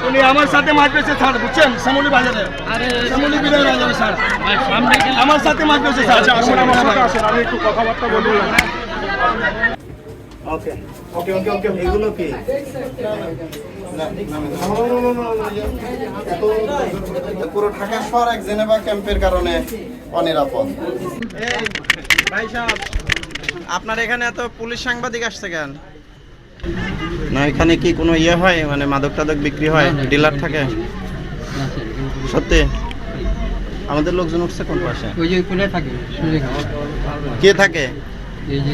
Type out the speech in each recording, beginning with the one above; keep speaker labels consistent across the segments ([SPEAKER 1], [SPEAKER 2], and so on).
[SPEAKER 1] উনি আমার সাথে মাছ বেচে ছাড়, বুঝছেন? শ্যামলী বাজারে, শ্যামলী বিদায় বাজারে ছাড়, আমার সাথে মাছ বেচে ছাড়।
[SPEAKER 2] আমি একটু কথাবার্তা বলি।
[SPEAKER 3] ওকে ওকে ওকে ওকে, এগুলো কি পুরো ঢাকা শহর এক জেনেভা ক্যাম্পের কারণে অনিরাপদ।
[SPEAKER 4] ভাই সাহেব, আপনার এখানে এত পুলিশ সাংবাদিক আসছে কেন?
[SPEAKER 3] না, এখানে কি কোনো ইয়ে হয়, মানে মাদক টাদক বিক্রি হয়, ডিলার থাকে? সত্যি? আমাদের লোকজন উঠছে কোন পাশে?
[SPEAKER 5] ওই যে কোনে থাকে
[SPEAKER 3] কে থাকে?
[SPEAKER 5] এই যে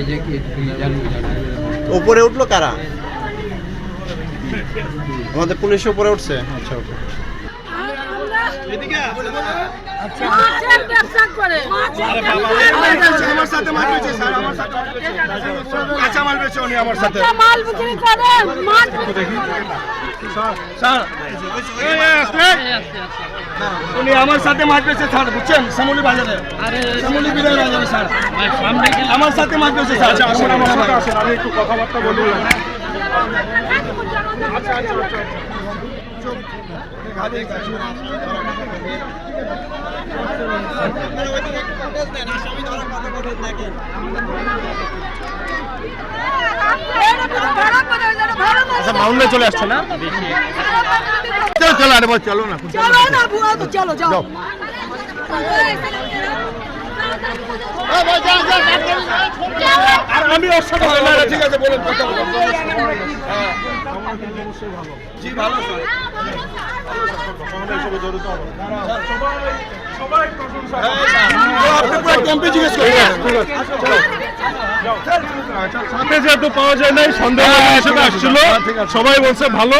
[SPEAKER 3] উপরে উঠলো কারা? আমাদের পুলিশ উপরে উঠছে। আচ্ছা ওকে।
[SPEAKER 6] মাছের ব্যবসা করে।
[SPEAKER 1] আমার সাথে মাছ বেচে স্যার, আমার সাথে কাঁচা মাল বেচে উনি আমার সাথে।
[SPEAKER 6] কাঁচা মাল বিক্রি করে, মাছ বিক্রি করে।
[SPEAKER 1] স্যার উনি আমার সাথে মাছ বেচে ছাড়, বুঝছেন? শ্যামলী বাজারে, শ্যামলী বিদায় বাজারে ছাড়, আমার সাথে মাছ বেচে ছাড়।
[SPEAKER 2] আমি একটু কথাবার্তা বলি।
[SPEAKER 1] আচ্ছা, মাউন্টে চলে আসছে না? চলো চলো, আরে বল চলো না,
[SPEAKER 6] চলো না বুয়া, তো চলো যাও।
[SPEAKER 1] আর আমি ওর সাথে না, ঠিক আছে বলুন, কথা বলুন। জি ভালো স্যার।
[SPEAKER 2] সাথে যেহেতু পাওয়া যায় নাই, সন্দেহ হিসেবে আসছিল, সবাই বলছে ভালো।